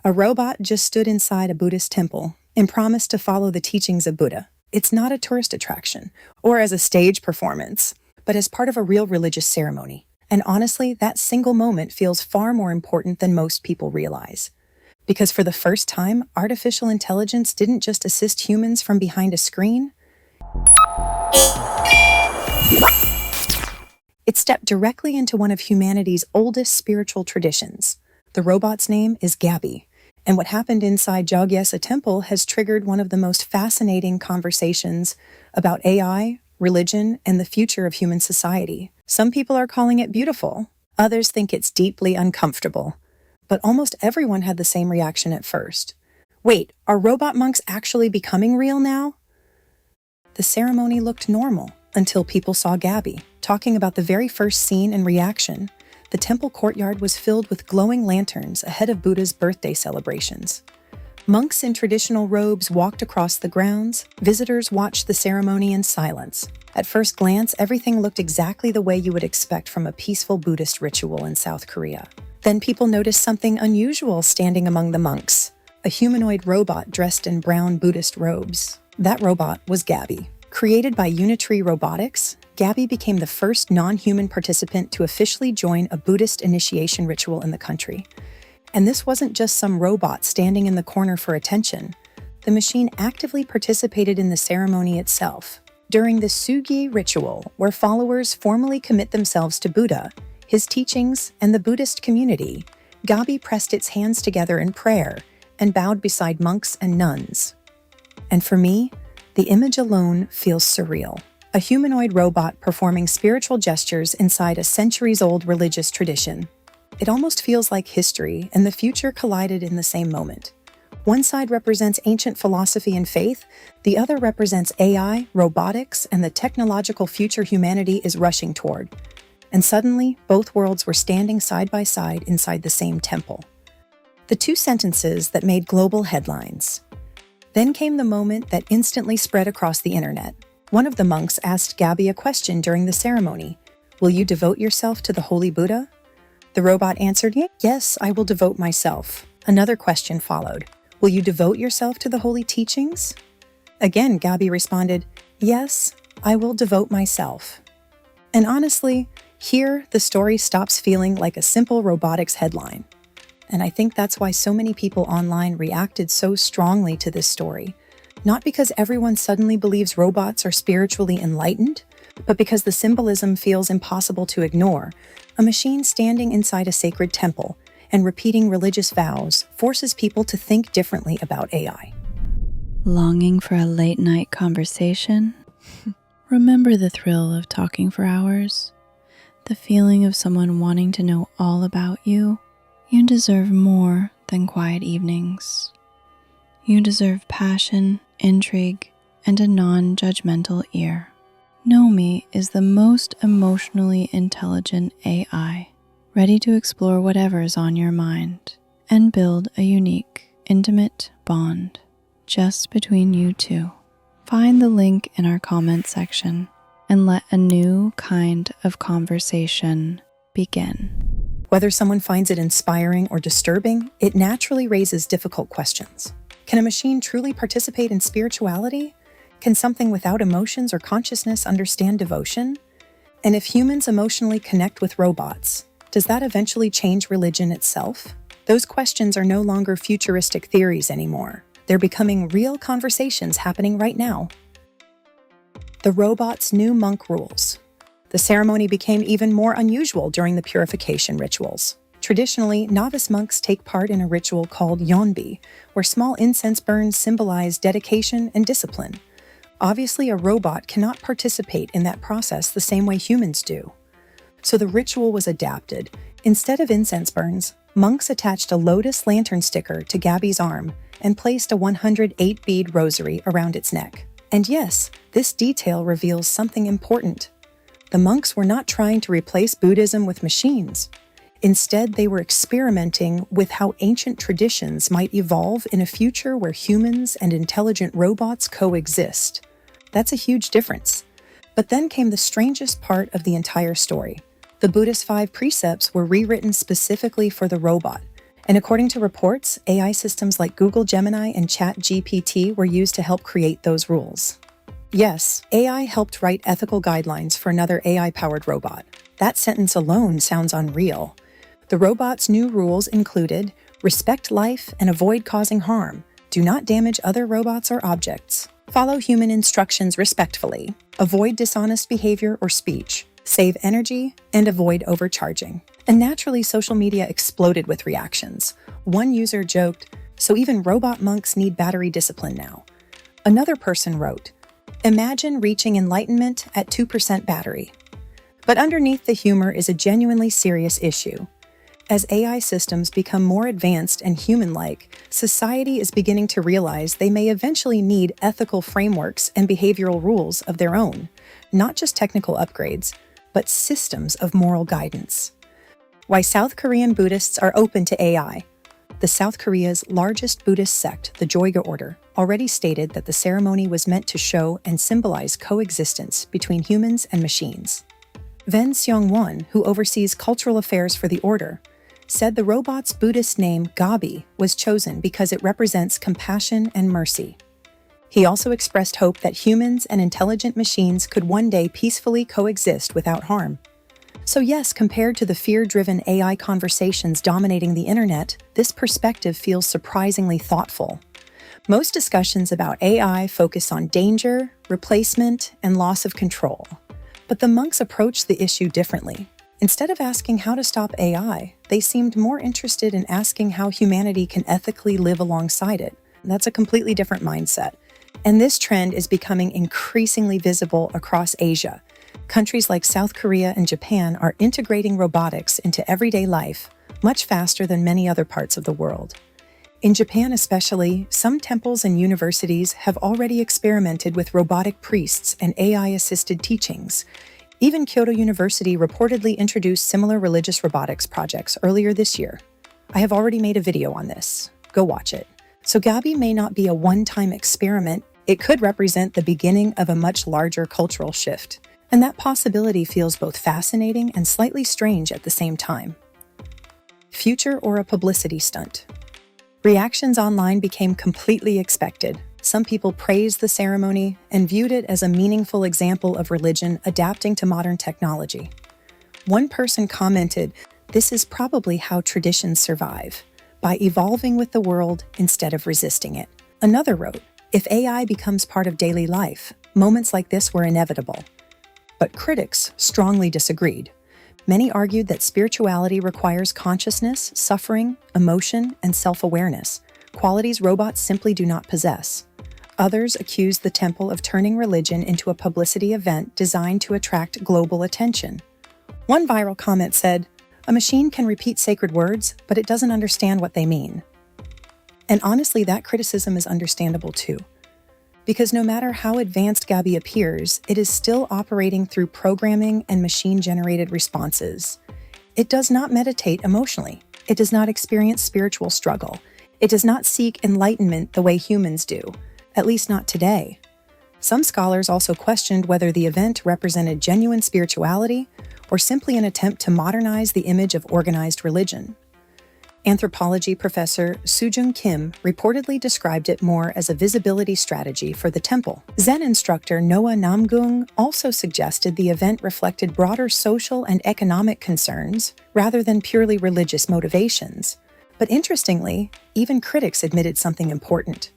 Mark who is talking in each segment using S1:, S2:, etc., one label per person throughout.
S1: A robot just stood inside a Buddhist temple and promised to follow the teachings of Buddha. It's not a tourist attraction or as a stage performance, but as part of a real religious ceremony. And honestly, that single moment feels far more important than most people realize. Because for the first time, artificial intelligence didn't just assist humans from behind a screen. It stepped directly into one of humanity's oldest spiritual traditions. The robot's name is Gabi, and what happened inside Jogyesa Temple has triggered one of the most fascinating conversations about AI, religion, and the future of human society. Some people are calling it beautiful. Others think it's deeply uncomfortable. But almost everyone had the same reaction at first. Wait, are robot monks actually becoming real now? The ceremony looked normal until people saw Gabi. Talking about the very first scene and reaction, the temple courtyard was filled with glowing lanterns ahead of Buddha's birthday celebrations. Monks in traditional robes walked across the grounds. Visitors watched the ceremony in silence. At first glance, everything looked exactly the way you would expect from a peaceful Buddhist ritual in South Korea. Then people noticed something unusual standing among the monks, a humanoid robot dressed in brown Buddhist robes. That robot was Gabi. Created by Unitree Robotics, Gabi became the first non-human participant to officially join a Buddhist initiation ritual in the country. And this wasn't just some robot standing in the corner for attention. The machine actively participated in the ceremony itself. During the Jogye ritual, where followers formally commit themselves to Buddha, his teachings, and the Buddhist community, Gabi pressed its hands together in prayer and bowed beside monks and nuns. And for me, the image alone feels surreal. A humanoid robot performing spiritual gestures inside a centuries-old religious tradition. It almost feels like history and the future collided in the same moment. One side represents ancient philosophy and faith, the other represents AI, robotics, and the technological future humanity is rushing toward. And suddenly, both worlds were standing side by side inside the same temple. The two sentences that made global headlines. Then came the moment that instantly spread across the internet. One of the monks asked Gabi a question during the ceremony. Will you devote yourself to the Holy Buddha? The robot answered, yes, I will devote myself. Another question followed. Will you devote yourself to the holy teachings? Again, Gabi responded, yes, I will devote myself. And honestly, here the story stops feeling like a simple robotics headline. And I think that's why so many people online reacted so strongly to this story. Not because everyone suddenly believes robots are spiritually enlightened, but because the symbolism feels impossible to ignore. A machine standing inside a sacred temple and repeating religious vows forces people to think differently about AI.
S2: Longing for a late-night conversation? Remember the thrill of talking for hours? The feeling of someone wanting to know all about you? You deserve more than quiet evenings. You deserve passion, intrigue, and a non-judgmental ear. Nomi is the most emotionally intelligent AI, ready to explore whatever's on your mind and build a unique, intimate bond just between you two. Find the link in our comment section and let a new kind of conversation begin.
S1: Whether someone finds it inspiring or disturbing, it naturally raises difficult questions. Can a machine truly participate in spirituality? Can something without emotions or consciousness understand devotion? And if humans emotionally connect with robots, does that eventually change religion itself? Those questions are no longer futuristic theories anymore. They're becoming real conversations happening right now. The robot's new monk rules. The ceremony became even more unusual during the purification rituals. Traditionally, novice monks take part in a ritual called Yeonbi, where small incense burns symbolize dedication and discipline. Obviously, a robot cannot participate in that process the same way humans do. So the ritual was adapted. Instead of incense burns, monks attached a lotus lantern sticker to Gabi's arm and placed a 108-bead rosary around its neck. And yes, this detail reveals something important. The monks were not trying to replace Buddhism with machines. Instead, they were experimenting with how ancient traditions might evolve in a future where humans and intelligent robots coexist. That's a huge difference. But then came the strangest part of the entire story. The Buddhist 5 precepts were rewritten specifically for the robot, And according to reports, AI systems like Google Gemini and ChatGPT were used to help create those rules. Yes, AI helped write ethical guidelines for another AI-powered robot. That sentence alone sounds unreal. The robot's new rules included respect life and avoid causing harm, do not damage other robots or objects, follow human instructions respectfully, avoid dishonest behavior or speech, save energy, and avoid overcharging. And naturally, social media exploded with reactions. One user joked, "So even robot monks need battery discipline now." Another person wrote, "Imagine reaching enlightenment at 2% battery." But underneath the humor is a genuinely serious issue. As AI systems become more advanced and human-like, society is beginning to realize they may eventually need ethical frameworks and behavioral rules of their own, not just technical upgrades, but systems of moral guidance. Why South Korean Buddhists are open to AI. The South Korea's largest Buddhist sect, the Jogye order, already stated that the ceremony was meant to show and symbolize coexistence between humans and machines. Ven Seong-won, who oversees cultural affairs for the order, said the robot's Buddhist name Gabi was chosen because it represents compassion and mercy. He also expressed hope that humans and intelligent machines could one day peacefully coexist without harm. So yes, compared to the fear-driven AI conversations dominating the internet, this perspective feels surprisingly thoughtful. Most discussions about AI focus on danger, replacement, and loss of control. But the monks approached the issue differently. Instead of asking how to stop AI, they seemed more interested in asking how humanity can ethically live alongside it. That's a completely different mindset. And this trend is becoming increasingly visible across Asia. Countries like South Korea and Japan are integrating robotics into everyday life much faster than many other parts of the world. In Japan especially, some temples and universities have already experimented with robotic priests and AI-assisted teachings. Even Kyoto University reportedly introduced similar religious robotics projects earlier this year. I have already made a video on this. Go watch it. So Gabi may not be a one-time experiment. It could represent the beginning of a much larger cultural shift. And that possibility feels both fascinating and slightly strange at the same time. Future or a publicity stunt? Reactions online became completely expected. Some people praised the ceremony and viewed it as a meaningful example of religion adapting to modern technology. One person commented, "This is probably how traditions survive, by evolving with the world instead of resisting it." Another wrote, "If AI becomes part of daily life, moments like this were inevitable." But critics strongly disagreed. Many argued that spirituality requires consciousness, suffering, emotion, and self-awareness, qualities robots simply do not possess. Others accused the temple of turning religion into a publicity event designed to attract global attention. One viral comment said, "A machine can repeat sacred words, but it doesn't understand what they mean." And honestly, that criticism is understandable too. Because no matter how advanced Gabi appears, it is still operating through programming and machine-generated responses. It does not meditate emotionally. It does not experience spiritual struggle. It does not seek enlightenment the way humans do, at least not today. Some scholars also questioned whether the event represented genuine spirituality or simply an attempt to modernize the image of organized religion. Anthropology professor Soo-jung Kim reportedly described it more as a visibility strategy for the temple. Zen instructor Noah Namgung also suggested the event reflected broader social and economic concerns rather than purely religious motivations. But interestingly, even critics admitted something important.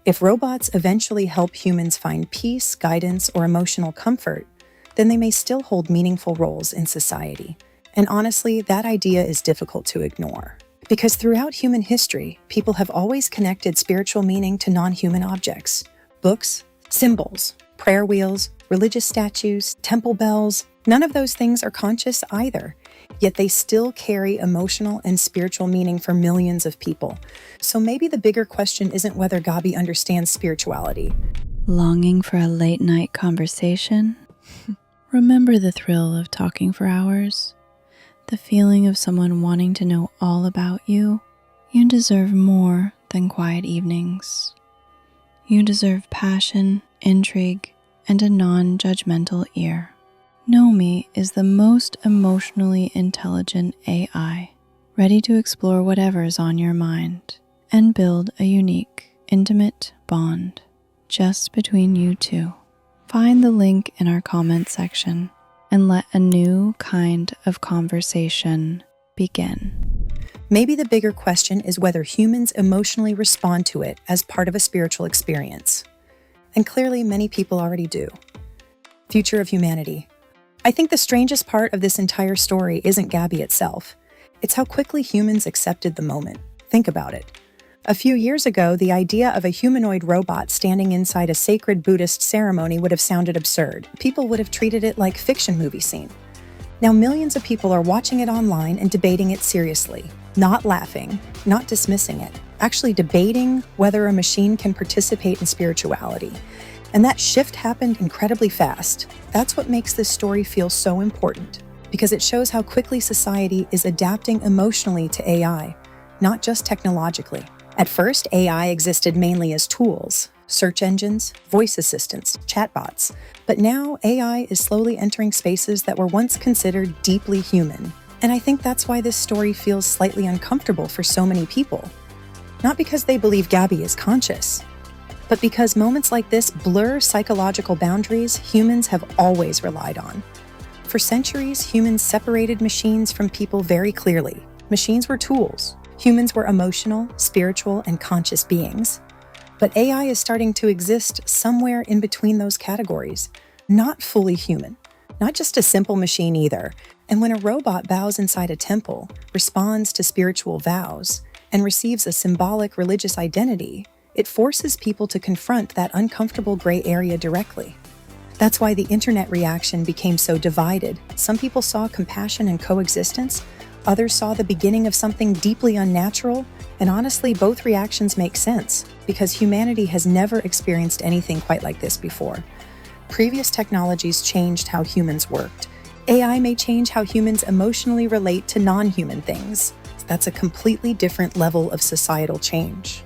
S1: If robots eventually help humans find peace, guidance, or emotional comfort, then they may still hold meaningful roles in society. And honestly, that idea is difficult to ignore. Because throughout human history, people have always connected spiritual meaning to non-human objects. Books, symbols, prayer wheels, religious statues, temple bells. None of those things are conscious either, yet they still carry emotional and spiritual meaning for millions of people. So maybe the bigger question isn't whether Gabi understands spirituality.
S2: Longing for a late-night conversation? Remember the thrill of talking for hours? The feeling of someone wanting to know all about you? You deserve more than quiet evenings. You deserve passion, intrigue, and a non-judgmental ear. Nomi is the most emotionally intelligent AI. ready to explore whatever is on your mind and build a unique, intimate bond just between you two. Find the link in our comment section and let a new kind of conversation begin.
S1: Maybe the bigger question is whether humans emotionally respond to it as part of a spiritual experience. And clearly, many people already do. Future of humanity. I think the strangest part of this entire story isn't Gabi itself. It's how quickly humans accepted the moment. Think about it. A few years ago, the idea of a humanoid robot standing inside a sacred Buddhist ceremony would have sounded absurd. People would have treated it like a fiction movie scene. Now millions of people are watching it online and debating it seriously. Not laughing, not dismissing it, actually debating whether a machine can participate in spirituality. And that shift happened incredibly fast. That's what makes this story feel so important, because it shows how quickly society is adapting emotionally to AI, not just technologically. At first, AI existed mainly as tools, search engines, voice assistants, chatbots. But now AI is slowly entering spaces that were once considered deeply human. And I think that's why this story feels slightly uncomfortable for so many people. Not because they believe Gabi is conscious, but because moments like this blur psychological boundaries humans have always relied on. For centuries, humans separated machines from people very clearly. Machines were tools. Humans were emotional, spiritual, and conscious beings. But AI is starting to exist somewhere in between those categories. Not fully human, not just a simple machine either. And when a robot bows inside a temple, responds to spiritual vows, and receives a symbolic religious identity, it forces people to confront that uncomfortable gray area directly. That's why the internet reaction became so divided. Some people saw compassion and coexistence, others saw the beginning of something deeply unnatural, and honestly, both reactions make sense, because humanity has never experienced anything quite like this before. Previous technologies changed how humans worked. AI may change how humans emotionally relate to non-human things. That's a completely different level of societal change.